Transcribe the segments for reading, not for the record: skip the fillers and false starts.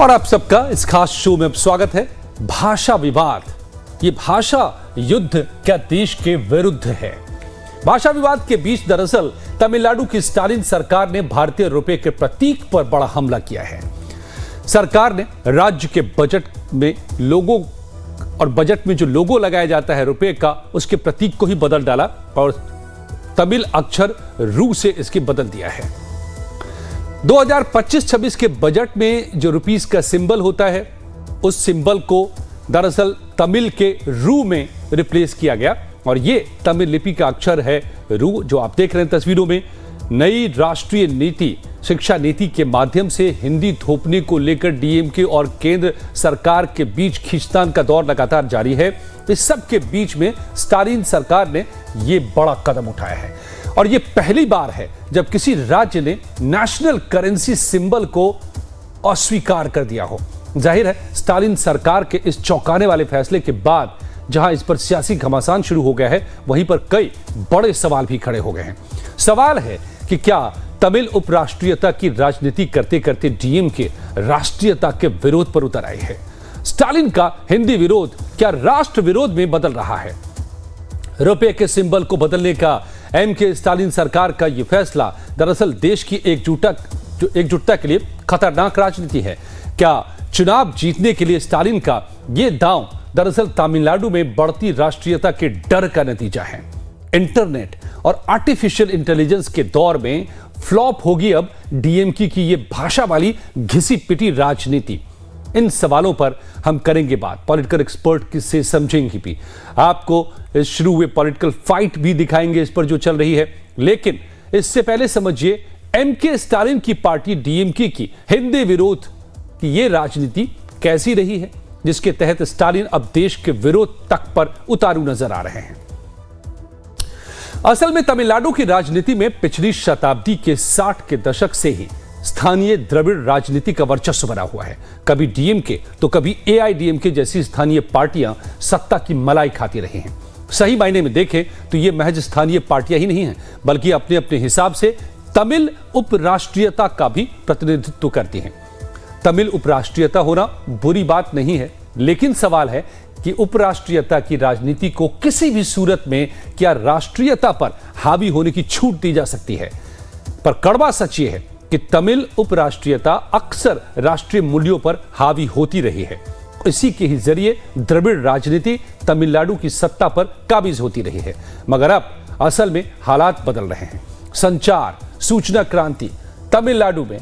और आप सबका इस खास शो में स्वागत है। भाषा विवाद, ये भाषा युद्ध क्या देश के विरुद्ध है? भाषा विवाद के बीच दरअसल तमिलनाडु की स्टालिन सरकार ने भारतीय रुपए के प्रतीक पर बड़ा हमला किया है। सरकार ने राज्य के बजट में लोगों और बजट में जो लोगो लगाया जाता है रुपए का, उसके प्रतीक को ही बदल डाला और तमिल अक्षर रू से इसके बदल दिया है। 2025-26 के बजट में जो रुपीस का सिंबल होता है, उस सिंबल को दरअसल तमिल के रू में रिप्लेस किया गया और ये तमिल लिपि का अक्षर है रू, जो आप देख रहे हैं तस्वीरों में। नई राष्ट्रीय नीति शिक्षा नीति के माध्यम से हिंदी थोपने को लेकर डीएमके और केंद्र सरकार के बीच खींचतान का दौर लगातार जारी है। इस सब के बीच में स्टालिन सरकार ने यह बड़ा कदम उठाया है और यह पहली बार है जब किसी राज्य ने नेशनल करेंसी सिंबल को अस्वीकार कर दिया हो। जाहिर है स्टालिन सरकार के इस चौंकाने वाले फैसले के बाद जहां इस पर सियासी घमासान शुरू हो गया है, वहीं पर कई बड़े सवाल भी खड़े हो गए हैं। सवाल है कि क्या तमिल उपराष्ट्रीयता की राजनीति करते करते डीएमके राष्ट्रीयता के विरोध पर उतर आई है? स्टालिन का हिंदी विरोध क्या राष्ट्र विरोध में बदल रहा है? रुपए के सिंबल को बदलने का एमके स्टालिन सरकार का यह फैसला दरअसल देश की एकजुटता के लिए खतरनाक राजनीति है। क्या चुनाव जीतने के लिए स्टालिन का यह दांव दरअसल तमिलनाडु में बढ़ती राष्ट्रीयता के डर का नतीजा है? इंटरनेट और आर्टिफिशियल इंटेलिजेंस के दौर में फ्लॉप होगी अब डीएमके की ये भाषा वाली घिसी पिटी राजनीति। इन सवालों पर हम करेंगे बात, पॉलिटिकल एक्सपर्ट से समझेंगे भी, आपको शुरू हुए पॉलिटिकल फाइट भी दिखाएंगे इस पर जो चल रही है। लेकिन इससे पहले समझिए एमके स्टालिन की पार्टी डीएमके की हिंदी विरोध की ये राजनीति कैसी रही है, जिसके तहत स्टालिन अब देश के विरोध तक पर उतारू नजर आ रहे हैं। असल में तमिलनाडु की राजनीति में पिछली शताब्दी के 60 के दशक से ही स्थानीय द्रविड़ राजनीति का वर्चस्व बना हुआ है। कभी डीएमके तो कभी एआईडीएमके जैसी स्थानीय पार्टियां सत्ता की मलाई खाती रही हैं। सही मायने में देखें तो ये महज स्थानीय पार्टियां ही नहीं हैं, बल्कि अपने अपने हिसाब से तमिल उपराष्ट्रीयता का भी प्रतिनिधित्व करती हैं। तमिल उपराष्ट्रीयता होना बुरी बात नहीं है, लेकिन सवाल है कि उपराष्ट्रीयता की राजनीति को किसी भी सूरत में क्या राष्ट्रीयता पर हावी होने की छूट दी जा सकती है? पर कड़वा सच ये है कि तमिल उपराष्ट्रीयता अक्सर राष्ट्रीय मूल्यों पर हावी होती रही है। इसी के ही जरिए द्रविड़ राजनीति तमिलनाडु की सत्ता पर काबिज होती रही है। मगर अब असल में हालात बदल रहे हैं। संचार, सूचना क्रांति, तमिलनाडु में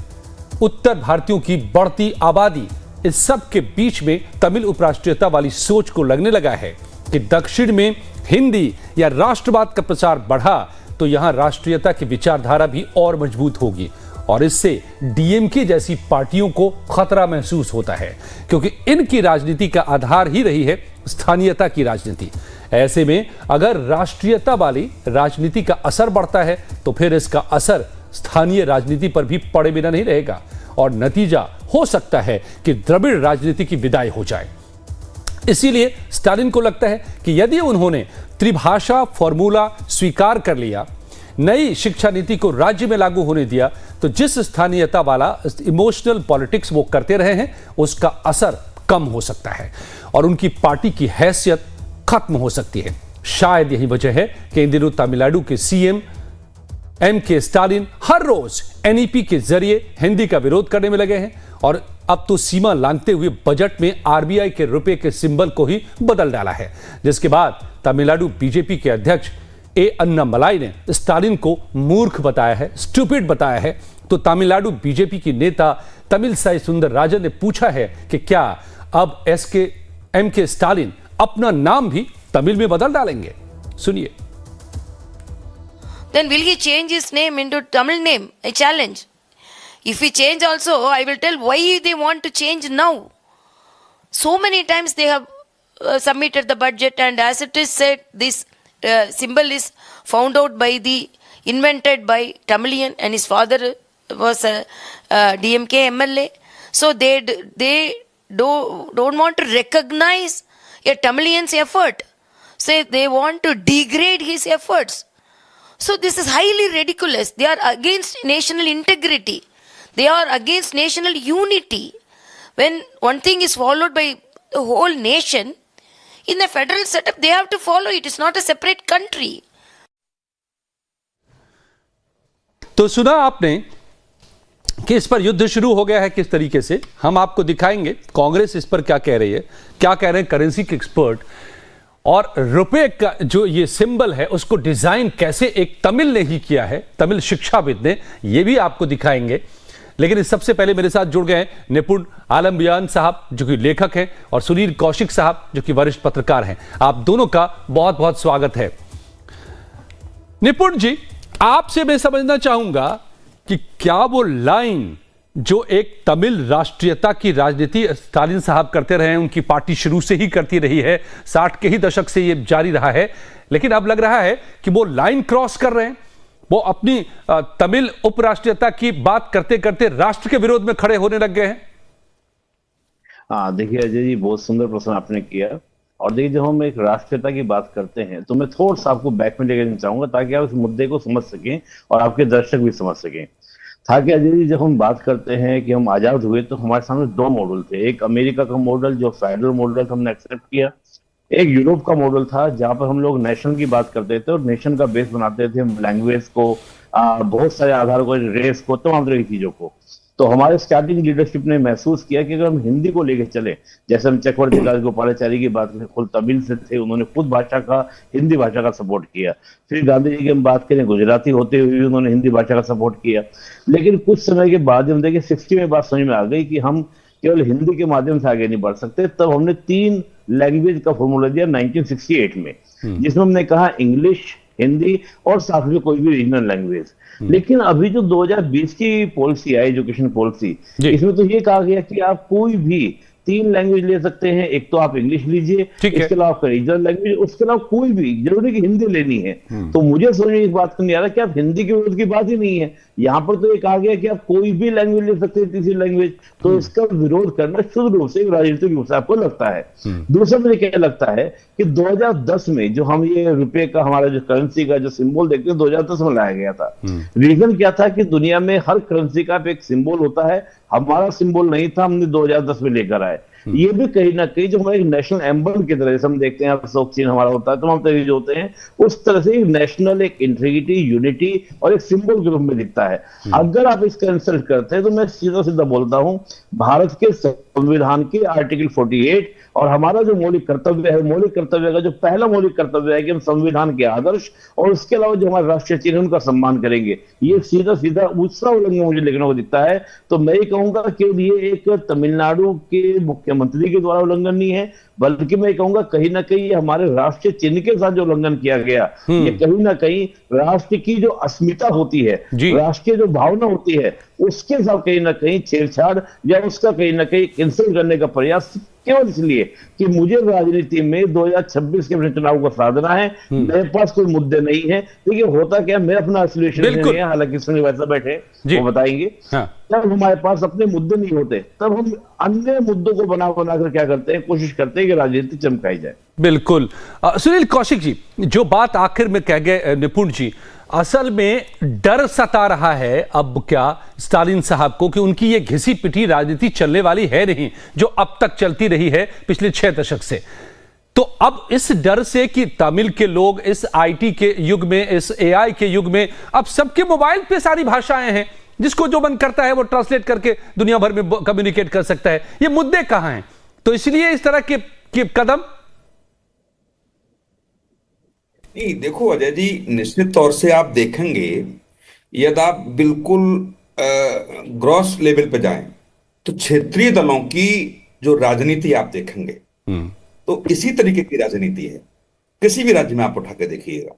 उत्तर भारतीयों की बढ़ती आबादी, इस सब के बीच में तमिल उपराष्ट्रीयता वाली सोच को लगने लगा है कि दक्षिण में हिंदी या राष्ट्रवाद का प्रचार बढ़ा तो यहां राष्ट्रीयता की विचारधारा भी और मजबूत होगी और इससे डीएमके जैसी पार्टियों को खतरा महसूस होता है, क्योंकि इनकी राजनीति का आधार ही रही है स्थानीयता की राजनीति। ऐसे में अगर राष्ट्रीयता वाली राजनीति का असर बढ़ता है तो फिर इसका असर स्थानीय राजनीति पर भी पड़े बिना नहीं रहेगा और नतीजा हो सकता है कि द्रविड़ राजनीति की विदाई हो जाए। इसीलिए स्टालिन को लगता है कि यदि उन्होंने त्रिभाषा फॉर्मूला स्वीकार कर लिया, नई शिक्षा नीति को राज्य में लागू होने दिया, तो जिस स्थानीयता वाला इमोशनल पॉलिटिक्स वो करते रहे हैं उसका असर कम हो सकता है और उनकी पार्टी की हैसियत खत्म हो सकती है। शायद यही वजह है कि इन दिनों तमिलनाडु के सीएम एमके स्टालिन हर रोज एनईपी के जरिए हिंदी का विरोध करने में लगे हैं और अब तो सीमा लांघते हुए बजट में आरबीआई के रुपए के सिंबल को ही बदल डाला है, जिसके बाद तमिलनाडु बीजेपी के अध्यक्ष ए अन्नामलाई ने स्टालिन को मूर्ख बताया है, स्टूपिड बताया है। तो तमिलनाडु बीजेपी की नेता तमिलसाई सुंदरराजन ने पूछा है कि क्या अब एमके स्टालिन अपना नाम भी तमिल में बदल डालेंगे? सुनिए। Then will he change his name into Tamil name? I challenge. If he change also, I will tell why they want to change now. So many times they have submitted the budget, and as it is said, this symbol is found out invented by Tamilian, and his father was a DMK MLA. So they don't want to recognize a Tamilian's effort. So they want to degrade his efforts. So this is highly ridiculous. They are against national integrity. They are against national unity. when one thing is followed by the whole nation, in the federal setup, they have to follow it. It's not a separate country. तो सुना आपने कि इस पर युद्ध शुरू हो गया है किस तरीके से। हम आपको दिखाएंगे कांग्रेस इस पर क्या कह रही है, क्या कह रहे हैं करेंसी के एक्सपर्ट, और रुपए का जो ये सिंबल है उसको डिजाइन कैसे एक तमिल ने ही किया है, तमिल शिक्षाविद ने, ये भी आपको दिखाएंगे। लेकिन इस सबसे पहले मेरे साथ जुड़ गए हैं निपुण आलम बयान साहब जो कि लेखक हैं, और सुनील कौशिक साहब जो कि वरिष्ठ पत्रकार हैं। आप दोनों का बहुत बहुत स्वागत है। निपुण जी, आपसे मैं समझना चाहूंगा कि क्या वो लाइन जो एक तमिल राष्ट्रीयता की राजनीति स्टालिन साहब करते रहे हैं, उनकी पार्टी शुरू से ही करती रही है, 60 के ही दशक से ये जारी रहा है, लेकिन अब लग रहा है कि वो लाइन क्रॉस कर रहे हैं, वो अपनी तमिल उपराष्ट्रीयता की बात करते करते राष्ट्र के विरोध में खड़े होने लग गए हैं। हाँ, देखिए अजय जी, बहुत सुंदर प्रश्न आपने किया। और देखिए, जब हम एक राष्ट्रीयता की बात करते हैं तो मैं थोड़ा सा आपको बैक में लेकर जाना चाहूंगा ताकि आप इस मुद्दे को समझ सकें और आपके दर्शक भी समझ सकें। था कि अजय जी, जब हम बात करते हैं कि हम आजाद हुए तो हमारे सामने दो मॉडल थे। एक अमेरिका का मॉडल जो फेडरल मॉडल था, हमने एक्सेप्ट किया। एक यूरोप का मॉडल था जहां पर हम लोग नेशन की बात करते थे और नेशन का बेस बनाते थे, लैंग्वेज को, बहुत सारे आधार को, रेस को, तमाम तरह की चीजों को। तो हमारे स्टार्टिंग लीडरशिप ने महसूस किया कि अगर हम हिंदी को लेकर चले, जैसे हम चक्रवर्ती गोपालाचारी की बात करें, खुद तमिल से थे, उन्होंने खुद भाषा का, हिंदी भाषा का सपोर्ट किया। फिर गांधी जी की हम बात करें, गुजराती होते हुए भी उन्होंने हिंदी भाषा का सपोर्ट किया। लेकिन कुछ समय के बाद हम देखें 60 में बात समझ में आ गई कि हम केवल हिंदी के माध्यम से आगे नहीं बढ़ सकते। तब हमने 3 लैंग्वेज का फॉर्मूला दिया 1968 में, जिसमें हमने कहा इंग्लिश, हिंदी और साथ में कोई भी रीजनल लैंग्वेज। लेकिन अभी जो 2020 की पॉलिसी आई, एजुकेशन पॉलिसी, इसमें तो ये कहा गया कि आप कोई भी 3 लैंग्वेज ले सकते हैं। एक तो आप इंग्लिश लीजिए, इसके अलावा आपका रीजनल लैंग्वेज, उसके अलावा कोई भी, जरूरी कि हिंदी लेनी है। तो मुझे समझ में इस बात को नहीं आ रहा कि आप हिंदी के विरोध की बात ही नहीं है। यहाँ पर तो ये कहा गया कि आप कोई भी लैंग्वेज ले सकते हैं, तीसरी लैंग्वेज। तो इसका विरोध करना शुद्ध रूप से राजनीतिक रूप से आपको लगता है। दूसरा मुझे क्या लगता है कि 2010 में जो हम ये रुपए का, हमारा जो करेंसी का जो सिंबल देखते हैं, 2010 में लाया गया था। रीजन क्या था कि दुनिया में हर करेंसी का एक सिंबल होता है, हमारा सिंबल नहीं था, हमने 2010 में लेकर आए। ये भी कहीं ना कहीं जो हमारे नेशनल एम्बलम की तरह, जैसे हम देखते हैं अशोक चिन्ह हमारा होता है, तमाम तरह जो होते हैं, उस तरह से नेशनल एक इंटीग्रिटी, यूनिटी और एक सिंबल के रूप में दिखता है। अगर आप इसका इंसल्ट करते हैं तो मैं सीधा सीधा बोलता हूं, भारत के संविधान के आर्टिकल 48 और हमारा जो मौलिक कर्तव्य है, मौलिक कर्तव्य का जो पहला मौलिक कर्तव्य है कि हम संविधान के आदर्श और उसके अलावा जो हमारे राष्ट्रीय चिन्ह उनका सम्मान करेंगे, ये सीधा सीधा उसका उल्लंघन मुझे लिखने को दिखता है। तो मैं ये कहूंगा कि ये एक तमिलनाडु के मुख्यमंत्री के द्वारा उल्लंघन नहीं है, बल्कि मैं कहूंगा कहीं ना कहीं हमारे राष्ट्रीय चिन्ह के साथ जो उल्लंघन किया गया, ये कहीं ना कहीं राष्ट्र की जो अस्मिता होती है, राष्ट्रीय जो भावना होती है, उसके साथ कहीं ना कहीं छेड़छाड़ या उसका कहीं ना कहीं इंसल्ट करने का प्रयास, केवल इसलिए कि मुझे राजनीति में 2026 के अपने चुनाव को साधना है, मेरे पास कोई मुद्दे नहीं है। देखिए होता क्या, मैं अपना एसोसिएशन नहीं है, हालांकि सुनील वैसा बैठे वो बताएंगे। जब हमारे पास अपने मुद्दे नहीं होते तब हम अन्य मुद्दों को बनाकर क्या करते हैं, कोशिश करते हैं कि राजनीति चमकाई जाए। बिल्कुल। सुनील कौशिक जी, जो बात आखिर में कह गए निपुण जी, असल में डर सता रहा है अब क्या स्टालिन साहब को कि उनकी ये घिसी पिटी राजनीति चलने वाली है नहीं, जो अब तक चलती रही है पिछले 6 दशक से। तो अब इस डर से कि तमिल के लोग इस आईटी के युग में, इस एआई के युग में, अब सबके मोबाइल पे सारी भाषाएं हैं, जिसको जो मन करता है वो ट्रांसलेट करके दुनिया भर में कम्युनिकेट कर सकता है। ये मुद्दे कहां हैं? तो इसलिए इस तरह के कदम। नहीं, देखो अजय जी, निश्चित तौर से आप देखेंगे, यदि आप बिल्कुल ग्रॉस लेवल पे जाएं तो क्षेत्रीय दलों की जो राजनीति आप देखेंगे तो इसी तरीके की राजनीति है। किसी भी राज्य में आप उठा के देखिएगा,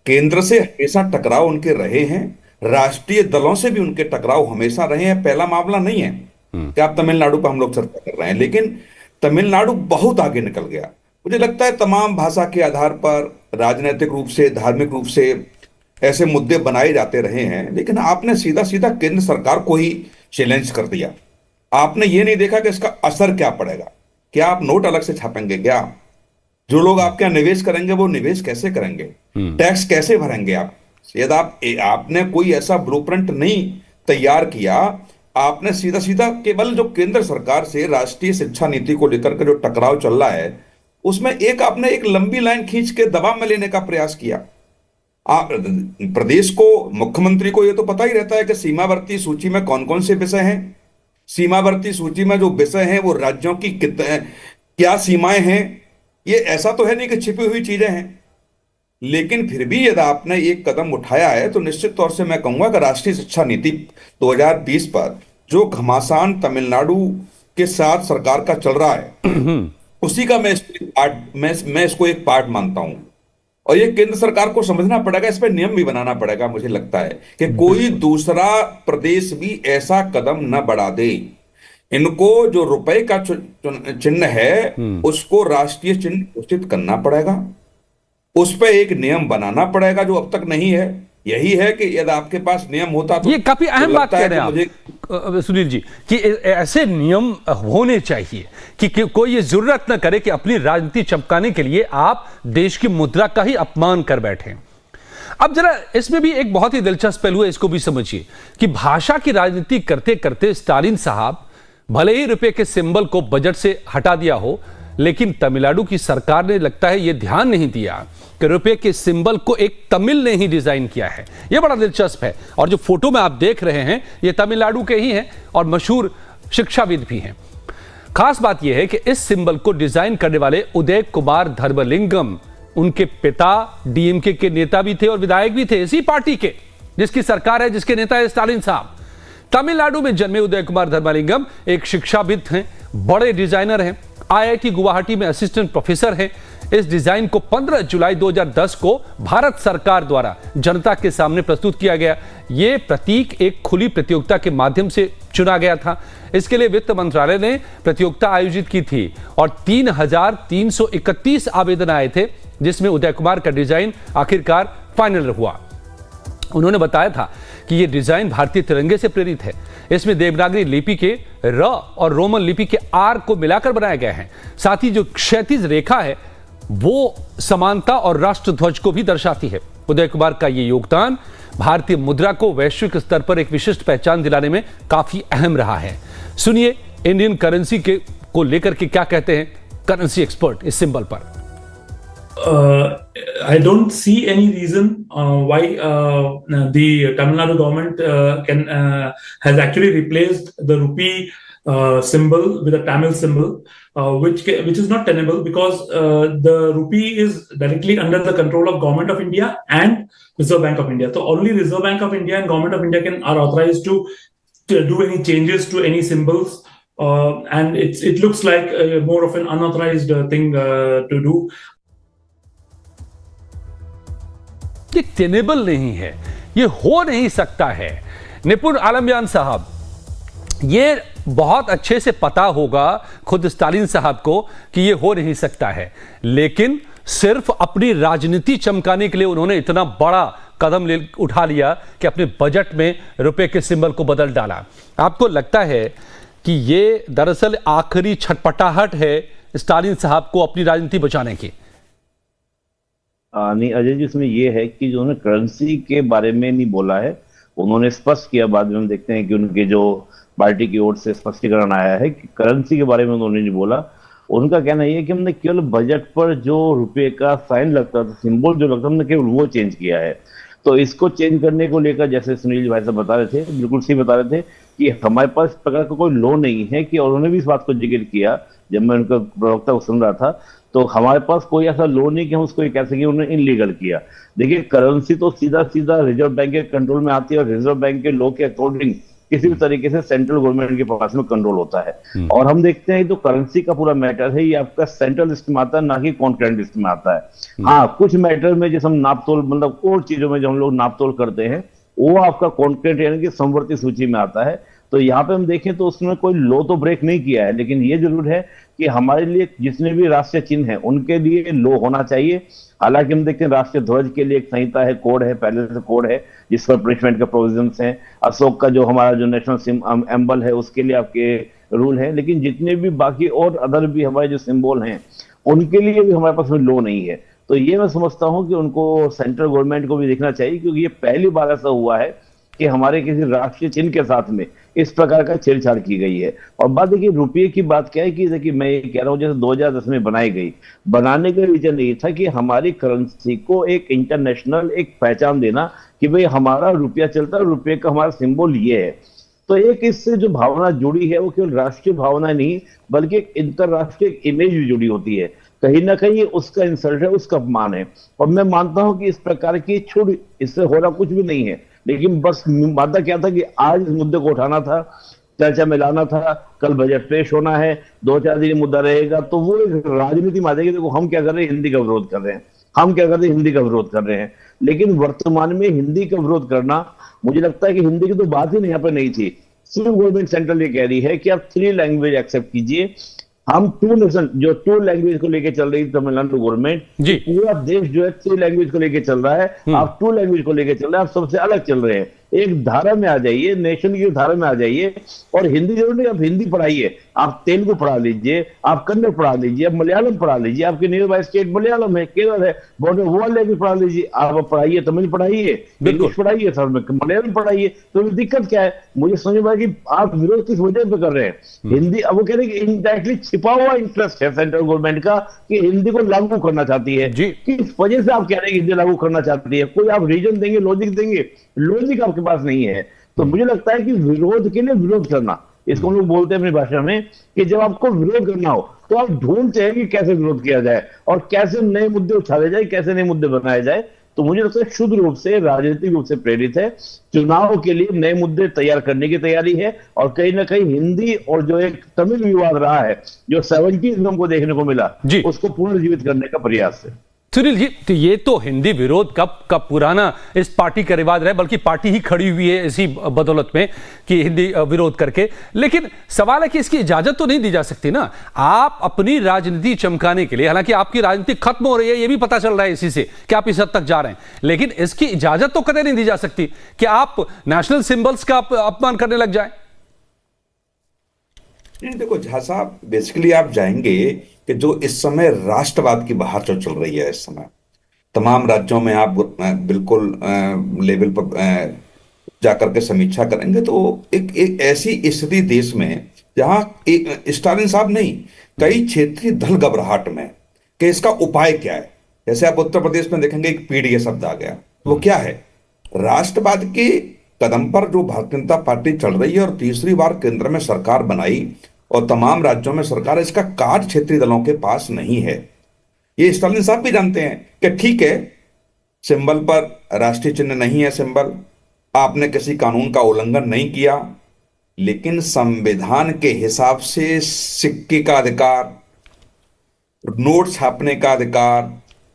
केंद्र से हमेशा टकराव उनके रहे हैं, राष्ट्रीय दलों से भी उनके टकराव हमेशा रहे हैं। पहला मामला नहीं है कि आप तमिलनाडु पर हम लोग चर्चा कर रहे हैं, लेकिन तमिलनाडु बहुत आगे निकल गया। मुझे लगता है तमाम भाषा के आधार पर राजनीतिक रूप से, धार्मिक रूप से ऐसे मुद्दे बनाए जाते रहे हैं, लेकिन आपने सीधा सीधा केंद्र सरकार को ही चैलेंज कर दिया। आपने ये नहीं देखा कि इसका असर क्या पड़ेगा। क्या आप नोट अलग से छापेंगे? क्या जो लोग आपके यहाँ निवेश करेंगे वो निवेश कैसे करेंगे? टैक्स कैसे भरेंगे आप? यदि आपने कोई ऐसा ब्लूप्रिंट नहीं तैयार किया आपने सीधा सीधा केवल जो केंद्र सरकार से राष्ट्रीय शिक्षा नीति को लेकर के जो टकराव चल रहा है, उसमें एक आपने एक लंबी लाइन खींच के दबाव में लेने का प्रयास किया। आप प्रदेश को, मुख्यमंत्री को ये तो पता ही रहता है कि सीमावर्ती सूची में कौन कौन से विषय हैं। सीमावर्ती सूची में जो विषय हैं वो राज्यों की क्या सीमाएं हैं, ये ऐसा तो है नहीं कि छिपी हुई चीजें हैं। लेकिन फिर भी यदि आपने एक कदम उठाया है तो निश्चित तौर से मैं कहूंगा कि राष्ट्रीय शिक्षा नीति 2020 पर जो घमासान तमिलनाडु के साथ सरकार का चल रहा है, उसी का मैं इसको एक पार्ट मानता हूं। और ये केंद्र सरकार को समझना पड़ेगा, इस पर नियम भी बनाना पड़ेगा। मुझे लगता है कि कोई दूसरा प्रदेश भी ऐसा कदम न बढ़ा दे। इनको जो रुपए का चिन्ह है उसको राष्ट्रीय चिन्ह घोषित करना पड़ेगा, उस पर एक नियम बनाना पड़ेगा जो अब तक नहीं है। यही है कि यदि आपके पास नियम होता तो ये काफी अहम बात कह रहे हैं मुझे आप सुनील जी, कि ऐसे नियम होने चाहिए कि कोई ये जरूरत ना करे कि अपनी राजनीति चमकाने के लिए आप देश की मुद्रा का ही अपमान कर बैठे। अब जरा इसमें भी एक बहुत ही दिलचस्प पहलू है, इसको भी समझिए कि भाषा की राजनीति करते करते स्टालिन साहब भले ही रुपए के सिंबल को बजट से हटा दिया हो, लेकिन तमिलनाडु की सरकार ने लगता है यह ध्यान नहीं दिया कि रुपए के सिंबल को एक तमिल ने ही डिजाइन किया है। यह बड़ा दिलचस्प है। और जो फोटो में आप देख रहे हैं ये तमिलनाडु के ही हैं और मशहूर शिक्षाविद भी हैं। खास बात यह है कि इस सिंबल को डिजाइन करने वाले उदय कुमार धर्मलिंगम, उनके पिता डीएमके के नेता भी थे और विधायक भी थे, इसी पार्टी के जिसकी सरकार है, जिसके नेता है स्टालिन साहब। तमिलनाडु में जन्मे उदय कुमार धर्मलिंगम एक शिक्षाविद हैं, बड़े डिजाइनर हैं, आईआईटी गुवाहाटी में असिस्टेंट प्रोफेसर हैं। इस डिजाइन को 15 जुलाई 2010 को भारत सरकार द्वारा जनता के सामने प्रस्तुत किया गया। यह प्रतीक एक खुली प्रतियोगिता के माध्यम से चुना गया था। इसके लिए वित्त मंत्रालय ने प्रतियोगिता आयोजित की थी और 3,331 आवेदन आए थे, जिसमें उदय कुमार का डिजाइन आखिरकार फाइनल हुआ। उन्होंने बताया था कि यह डिजाइन भारतीय तिरंगे से प्रेरित है। इसमें देवनागरी लिपि के र और रोमन लिपि के आर को मिलाकर बनाया गया है। साथ ही जो क्षैतिज रेखा है वो समानता और राष्ट्रध्वज को भी दर्शाती है। उदय कुमार का ये योगदान भारतीय मुद्रा को वैश्विक स्तर पर एक विशिष्ट पहचान दिलाने में काफी अहम रहा है। सुनिए इंडियन करेंसी को लेकर के क्या कहते हैं करेंसी एक्सपर्ट इस सिंबल पर। I don't see any reason why the Tamil Nadu government has actually replaced the rupee symbol with a Tamil symbol, which is not tenable because the rupee is directly under the control of Government of India and Reserve Bank of India. So only Reserve Bank of India and Government of India are authorized to do any changes to any symbols, and it looks like more of an unauthorized thing to do. ये tenable नहीं है, ये हो नहीं सकता है। निपुण आलमजान साहब, ये बहुत अच्छे से पता होगा खुद स्टालिन साहब को कि ये हो नहीं सकता है, लेकिन सिर्फ अपनी राजनीति चमकाने के लिए उन्होंने इतना बड़ा कदम उठा लिया कि अपने बजट में रुपए के सिंबल को बदल डाला। आपको लगता है कि ये दरअसल आखिरी छटपटाहट है स्टालिन साहब को अपनी राजनीति बचाने की? नहीं अजय जी, इसमें यह है कि जो उन्होंने करेंसी के बारे में नहीं बोला है, उन्होंने स्पष्ट किया। बाद में हम देखते हैं कि उनके जो पार्टी की ओर से स्पष्टीकरण आया है कि करेंसी के बारे में उन्होंने नहीं बोला। उनका कहना यह है कि हमने केवल बजट पर जो रुपए का साइन लगता था, सिंबल जो लगता था, हमने केवल वो चेंज किया है। तो इसको चेंज करने को लेकर जैसे सुनील भाई साहब बता रहे थे, बिल्कुल सही बता रहे थे कि हमारे पास इस प्रकार का कोई लॉ नहीं है कि, और उन्होंने भी इस बात को जिक्र किया जब मैं उनका प्रवक्ता को सुन रहा था, तो हमारे पास कोई ऐसा लॉ नहीं कि हम उसको कह सके उन्होंने इनलीगल किया। देखिए, करेंसी तो सीधा सीधा रिजर्व बैंक के कंट्रोल में आती है और रिजर्व बैंक के लॉ के अकॉर्डिंग किसी भी तरीके से सेंट्रल गवर्नमेंट के पास में कंट्रोल होता है। और हम देखते हैं तो करेंसी का पूरा मैटर है, ये आपका सेंट्रल लिस्ट में आता है, ना कि कॉन्करेंट लिस्ट में आता है। हाँ, कुछ मैटर में जैसे हम नापतोल, मतलब और चीजों में जो हम लोग नापतोल करते हैं, वो आपका कॉन्करेंट यानी कि समवर्ती सूची में आता है। तो यहाँ पे हम देखें तो उसने कोई लॉ तो ब्रेक नहीं किया है, लेकिन ये जरूर है कि हमारे लिए जितने भी राष्ट्रीय चिन्ह हैं उनके लिए लॉ होना चाहिए। हालांकि हम देखते हैं राष्ट्रीय ध्वज के लिए एक संहिता है, कोड है, पहले से कोड है जिस पर पनिशमेंट के प्रोविजंस हैं। अशोक का जो हमारा जो नेशनल एम्बल है उसके लिए आपके रूल है, लेकिन जितने भी बाकी और अदर भी हमारे जो सिंबल हैं उनके लिए भी हमारे पास में लॉ नहीं है। तो ये मैं समझता हूँ कि उनको सेंट्रल गवर्नमेंट को भी देखना चाहिए, क्योंकि ये पहली बार ऐसा हुआ है कि हमारे किसी राष्ट्रीय चिन्ह के साथ में इस प्रकार का छेड़छाड़ की गई है। और बात देखिए, रुपये की बात क्या है कि देखिए मैं ये कह रहा हूँ, जैसे 2010 में बनाई गई, बनाने का रीजन ये था कि हमारी करेंसी को एक इंटरनेशनल एक पहचान देना कि भाई हमारा रुपया चलता है, रुपये का हमारा सिंबल ये है। तो एक इससे जो भावना जुड़ी है वो केवल राष्ट्रीय भावना नहीं बल्कि एक अंतरराष्ट्रीय इमेज भी जुड़ी होती है। कहीं ना कहीं उसका इंसल्ट है, उसका अपमान है। और मैं मानता हूं कि इस प्रकार की छूट इससे हो रहा कुछ भी नहीं है, लेकिन बस मादा क्या था कि आज इस मुद्दे को उठाना था, चर्चा में लाना था, कल बजट पेश होना है, 2-4 दिन मुद्दा रहेगा, तो वो एक राजनीति में आ जाएगी। देखो हम क्या कर रहे हैं, हिंदी का विरोध कर रहे हैं, हम क्या कर रहे हैं, हिंदी का विरोध कर रहे हैं। लेकिन वर्तमान में हिंदी का विरोध करना, मुझे लगता है कि हिंदी की तो बात ही यहाँ पे नहीं थी। सिर्फ गवर्नमेंट सेंट्रल ये कह रही है कि आप 3 लैंग्वेज एक्सेप्ट कीजिए। हम 2 नेशन जो 2 लैंग्वेज को लेके चल रही है तमिलनाडु गवर्नमेंट, पूरा देश जो है 3 लैंग्वेज को लेके चल रहा है, आप 2 लैंग्वेज को लेके चल रहे हैं, आप सबसे अलग चल रहे हैं। एक धारा में आ जाइए, नेशन की धारा में आ जाइए। और हिंदी जरूर नहीं, आप हिंदी पढ़ाइए, आप तेलुगु पढ़ा लीजिए, आप कन्नड़ पढ़ा लीजिए, आप मलयालम पढ़ा लीजिए, आपके नियर बाय स्टेट मलयालम है, केरल है, बॉर्डर वो लैंग्वेज पढ़ा लीजिए, आप पढ़ाइए, तमिल पढ़ाइए, इंग्लिश पढ़ाइए, सर में मलयालम पढ़ाइए। तो दिक्कत क्या है, मुझे समझ में आया कि आप विरोध किस वजह पे कर रहे हैं। हिंदी, अब वो कह रहे हैं कि इनडायरेक्टली छिपा हुआ इंटरेस्ट है सेंट्रल गवर्नमेंट का कि हिंदी को लागू करना चाहती है। किस वजह से आप कह रहे हैं कि हिंदी लागू करना चाहती है? कोई आप रीजन देंगे, लॉजिक देंगे? लॉजिक आपके पास नहीं है। तो मुझे लगता है कि विरोध के लिए विरोध करना, इसको हम लोग बोलते हैं अपनी भाषा में कि जब आपको विरोध करना हो तो आप ढूंढते हैं कि कैसे विरोध किया जाए और कैसे नए मुद्दे उछाले जाए, कैसे नए मुद्दे बनाए जाए। तो मुझे लगता है शुद्ध रूप से राजनीतिक रूप से प्रेरित है, चुनाव के लिए नए मुद्दे तैयार करने की तैयारी है। और कहीं ना कहीं हिंदी और जो एक तमिल विवाद रहा है, जो 70s हमको देखने को मिला, उसको पुनर्जीवित करने का प्रयास है। सुनील जी, तो ये तो हिंदी विरोध का पुराना इस पार्टी का रिवाज रहा, बल्कि पार्टी ही खड़ी हुई है इसी बदौलत में कि हिंदी विरोध करके। लेकिन सवाल है कि इसकी इजाजत तो नहीं दी जा सकती ना। आप अपनी राजनीति चमकाने के लिए, हालांकि आपकी राजनीति खत्म हो रही है, ये भी पता चल रहा है इसी से कि आप इस हद तक जा रहे हैं, लेकिन इसकी इजाजत तो कदे नहीं दी जा सकती कि आप नेशनल सिंबल्स का अपमान करने लग जाए। देखो झा साहब, बेसिकली आप जाएंगे कि जो इस समय राष्ट्रवाद की बहार जो चल रही है इस समय तमाम राज्यों में, आप बिल्कुल लेवल पर जाकर के समीक्षा करेंगे तो एक ऐसी स्थिति देश में जहां स्टालिन साहब नहीं, कई क्षेत्रीय दल घबराहट में कि इसका उपाय क्या है। जैसे आप उत्तर प्रदेश में देखेंगे एक पीढ़ी शब्द आ गया, वो क्या है? राष्ट्रवाद के कदम पर जो भारतीय जनता पार्टी चल रही है और तीसरी बार केंद्र में सरकार बनाई और तमाम राज्यों में सरकार, इसका कार्ड क्षेत्रीय दलों के पास नहीं है। ये स्टालिन साहब भी जानते हैं कि ठीक है, सिंबल पर राष्ट्रीय चिन्ह नहीं है, सिंबल, आपने किसी कानून का उल्लंघन नहीं किया, लेकिन संविधान के हिसाब से सिक्के का अधिकार, नोट छापने का अधिकार,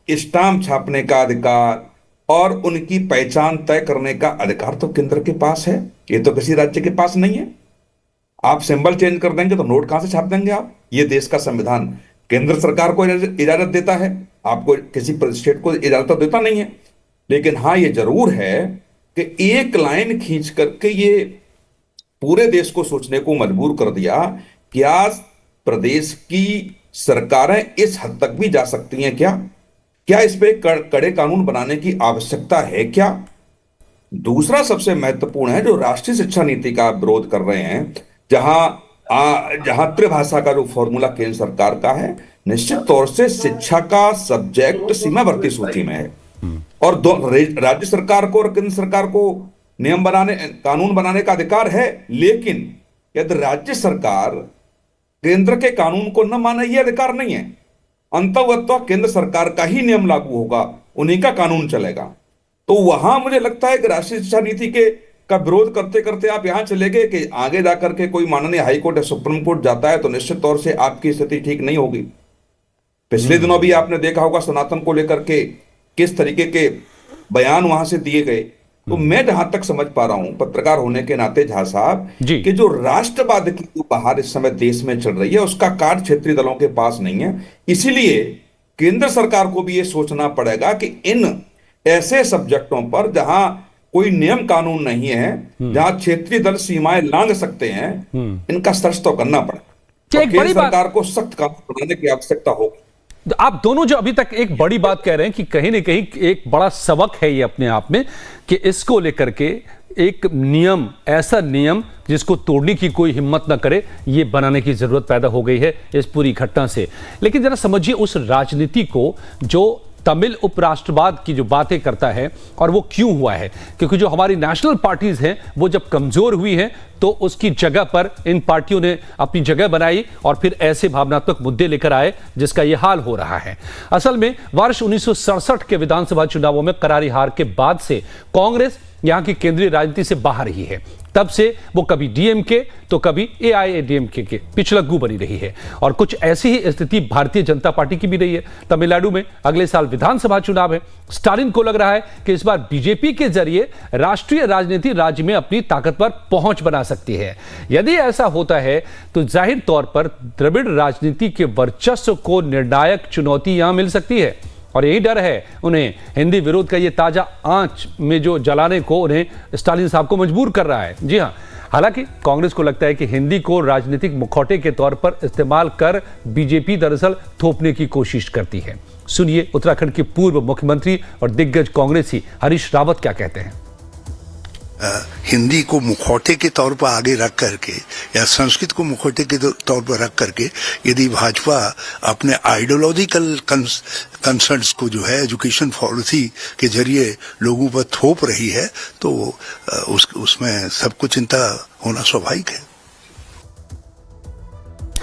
स्टाम्प छापने का अधिकार और उनकी पहचान तय करने का अधिकार तो केंद्र के पास है, ये तो किसी राज्य के पास नहीं है। आप सिंबल चेंज कर देंगे तो नोट कहां से छाप देंगे आप? ये देश का संविधान केंद्र सरकार को इजाजत देता है, आपको किसी स्टेट को इजाजत तो देता नहीं है। लेकिन हाँ, ये जरूर है कि एक लाइन खींच करके ये पूरे देश को सोचने को मजबूर कर दिया कि आज प्रदेश की सरकारें इस हद तक भी जा सकती हैं क्या इस पे कड़े कानून बनाने की आवश्यकता है क्या? दूसरा सबसे महत्वपूर्ण है, जो राष्ट्रीय शिक्षा नीति का विरोध कर रहे हैं, जहां त्रिभाषा का जो फॉर्मूला केंद्र सरकार का है, निश्चित तौर से शिक्षा का सब्जेक्ट सीमावर्ती सूची में है और राज्य सरकार को और केंद्र सरकार को नियम बनाने, कानून बनाने का अधिकार है। लेकिन यदि राज्य सरकार केंद्र के कानून को न माने, यह अधिकार नहीं है। अंततः केंद्र सरकार का ही नियम लागू होगा, उन्हीं का कानून चलेगा। तो वहां मुझे लगता है कि राष्ट्रीय शिक्षा नीति का विरोध करते करते आप यहां चले गए कि आगे जाकर के कोई माननीय हाई कोर्ट या सुप्रीम कोर्ट जाता है तो निश्चित तौर से आपकी स्थिति ठीक नहीं होगी। पिछले दिनों भी आपने देखा होगा सनातन को लेकर के किस तरीके के बयान वहां से दिए गए। तो मैं जहां तक समझ पा रहा हूं पत्रकार होने के नाते झा साहब, कि जो राष्ट्रवाद की जो बहार इस समय देश में चल रही है उसका कार्ड क्षेत्रीय दलों के पास नहीं है। इसीलिए केंद्र सरकार को भी यह सोचना पड़ेगा कि इन ऐसे सब्जेक्टों पर जहां कोई नियम कानून नहीं है, जहां क्षेत्रीय दल सीमाएं लांघ सकते हैं, इनका सर्च तो करना पड़ेगा। केंद्र सरकार को सख्त कानून बनाने की आवश्यकता होगी। आप दोनों जो अभी तक एक बड़ी बात कह रहे हैं कि कहीं ना कहीं एक बड़ा सबक है ये अपने आप में कि इसको लेकर के एक नियम, ऐसा नियम जिसको तोड़ने की कोई हिम्मत ना करे, ये बनाने की जरूरत पैदा हो गई है इस पूरी घटना से। लेकिन जरा समझिए उस राजनीति को जो तमिल उपराष्ट्रवाद की जो बातें करता है, और वो क्यों हुआ है, क्योंकि जो हमारी नेशनल पार्टीज हैं वो जब कमजोर हुई हैं तो उसकी जगह पर इन पार्टियों ने अपनी जगह बनाई और फिर ऐसे भावनात्मक मुद्दे लेकर आए जिसका ये हाल हो रहा है। असल में वर्ष 1967 के विधानसभा चुनावों में करारी हार के बाद से कांग्रेस यहां की केंद्रीय राजनीति से बाहर ही है। तब से वो कभी डीएमके तो कभी एआईएडीएमके के पिछलग्गू बनी रही है, और कुछ ऐसी ही स्थिति भारतीय जनता पार्टी की भी रही है। तमिलनाडु में अगले साल विधानसभा चुनाव है। स्टालिन को लग रहा है कि इस बार बीजेपी के जरिए राष्ट्रीय राजनीति राज्य में अपनी ताकतवर पहुंच बना सकती है। यदि ऐसा होता है तो जाहिर तौर पर द्रविड़ राजनीति के वर्चस्व को निर्णायक चुनौती यहां मिल सकती है, और यही डर है उन्हें हिंदी विरोध का ये ताजा आंच में जो जलाने को उन्हें स्टालिन साहब को मजबूर कर रहा है। जी हां, हालांकि कांग्रेस को लगता है कि हिंदी को राजनीतिक मुखौटे के तौर पर इस्तेमाल कर बीजेपी दरअसल थोपने की कोशिश करती है। सुनिए उत्तराखंड के पूर्व मुख्यमंत्री और दिग्गज कांग्रेसी हरीश रावत क्या कहते हैं। हिंदी को मुखौटे के तौर पर आगे रख करके या संस्कृत को मुखौटे के तौर पर रख करके यदि भाजपा अपने आइडियोलॉजिकल कंसर्न्स को जो है एजुकेशन पॉलिसी के जरिए लोगों पर थोप रही है तो उसमें सबको चिंता होना स्वाभाविक है।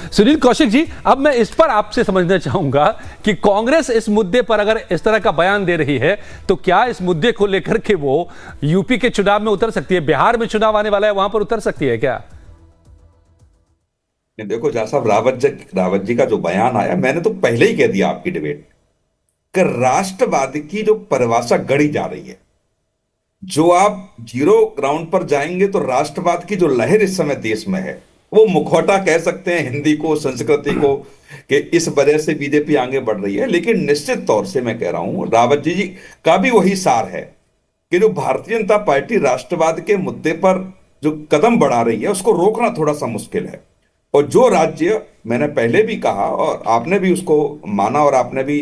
सुनील कौशिक जी, अब मैं इस पर आपसे समझना चाहूंगा कि कांग्रेस इस मुद्दे पर अगर इस तरह का बयान दे रही है तो क्या इस मुद्दे को लेकर के वो यूपी के चुनाव में उतर सकती है, बिहार में चुनाव आने वाला है वहां पर उतर सकती है क्या? देखो जहाँ साहब रावत जी का जो बयान आया, मैंने तो पहले ही कह दिया आपकी डिबेट कि राष्ट्रवाद की जो परिभाषा गढ़ी जा रही है, जो आप जीरो ग्राउंड पर जाएंगे तो राष्ट्रवाद की जो लहर इस समय देश में है, वो मुखौटा कह सकते हैं हिंदी को, संस्कृति को, कि इस वजह से बीजेपी आगे बढ़ रही है। लेकिन निश्चित तौर से मैं कह रहा हूं रावत जी का भी वही सार है कि जो भारतीय जनता पार्टी राष्ट्रवाद के मुद्दे पर जो कदम बढ़ा रही है उसको रोकना थोड़ा सा मुश्किल है। और जो राज्य, मैंने पहले भी कहा और आपने भी उसको माना और आपने भी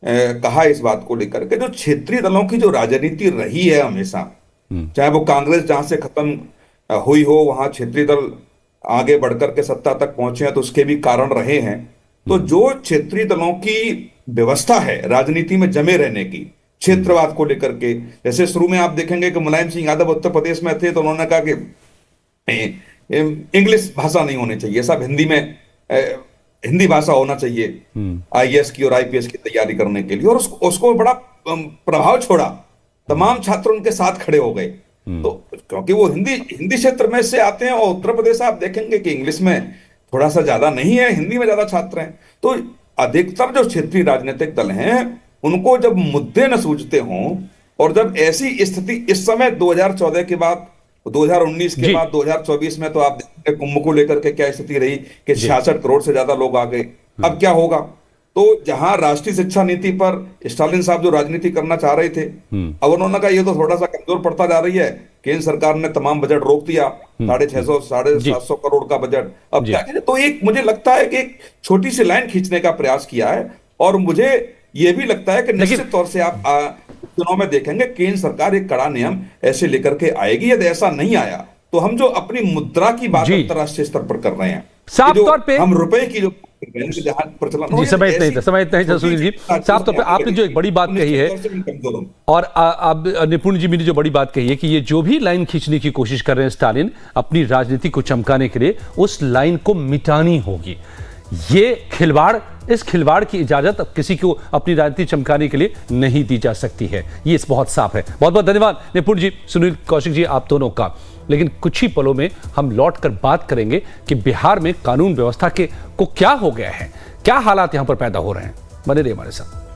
कहा इस बात को लेकर के, जो क्षेत्रीय दलों की जो राजनीति रही है हमेशा, चाहे वो कांग्रेस जहां से खत्म हुई हो वहां क्षेत्रीय दल आगे बढ़कर के सत्ता तक पहुंचे हैं तो उसके भी कारण रहे हैं। तो जो क्षेत्रीय दलों की व्यवस्था है राजनीति में जमे रहने की, क्षेत्रवाद को लेकर के, जैसे शुरू में आप देखेंगे कि मुलायम सिंह यादव उत्तर प्रदेश में थे तो उन्होंने कहा कि इंग्लिश भाषा नहीं होनी चाहिए, सब हिंदी में हिंदी भाषा होना चाहिए आईएएस की और आईपीएस की तैयारी करने के लिए, और उसको बड़ा प्रभाव छोड़ा, तमाम छात्र उनके साथ खड़े हो गए। तो क्योंकि वो हिंदी क्षेत्र में से आते हैं, और उत्तर प्रदेश आप देखेंगे कि इंग्लिश में थोड़ा सा ज्यादा नहीं है, हिंदी में ज्यादा छात्र हैं। तो अधिकतर जो क्षेत्रीय राजनीतिक दल हैं उनको जब मुद्दे न सूझते हों, और जब ऐसी स्थिति इस समय 2014 के बाद, 2019 के बाद 2024 में तो आप देखेंगे कुंभ को लेकर के क्या स्थिति रही कि 66 करोड़ से ज्यादा लोग आ गए। अब क्या होगा? तो जहां राष्ट्रीय शिक्षा नीति पर स्टालिन साहब जो राजनीति करना चाह रहे थे, अब उन्होंने कहा ये तो थोड़ा सा कमजोर पड़ता जा रही है, केंद्र सरकार ने तमाम बजट रोक दिया, 650 750 करोड़ का बजट, अब क्या करें? तो एक मुझे लगता है कि एक छोटी सी लाइन खींचने का प्रयास किया है, और मुझे ये भी लगता है कि निश्चित तौर से आप चुनाव में देखेंगे केंद्र सरकार एक कड़ा नियम ऐसे लेकर के आएगी। यदि ऐसा नहीं आया तो हम जो अपनी मुद्रा की बात अंतरराष्ट्रीय स्तर पर कर रहे हैं, साफ तौर पे हम रुपए की जो समय इतना ही था सुनील जी, साफ तौर पे आपने जो एक बड़ी बात कही है, और अब निपुण जी ने जो बड़ी बात कही है कि ये जो भी लाइन खींचने की कोशिश कर रहे हैं स्टालिन अपनी राजनीति को चमकाने के लिए, उस लाइन को मिटानी होगी। ये खिलवाड़, इस खिलवाड़ की इजाजत अब किसी को अपनी राजनीति चमकाने के लिए नहीं दी जा सकती है, ये इस बहुत साफ है। बहुत बहुत धन्यवाद निपुण जी, सुनील कौशिक जी, आप दोनों का। लेकिन कुछ ही पलों में हम लौट कर बात करेंगे कि बिहार में कानून व्यवस्था को क्या हो गया है, क्या हालात यहां पर पैदा हो रहे हैं। बने रहिए हमारे साथ।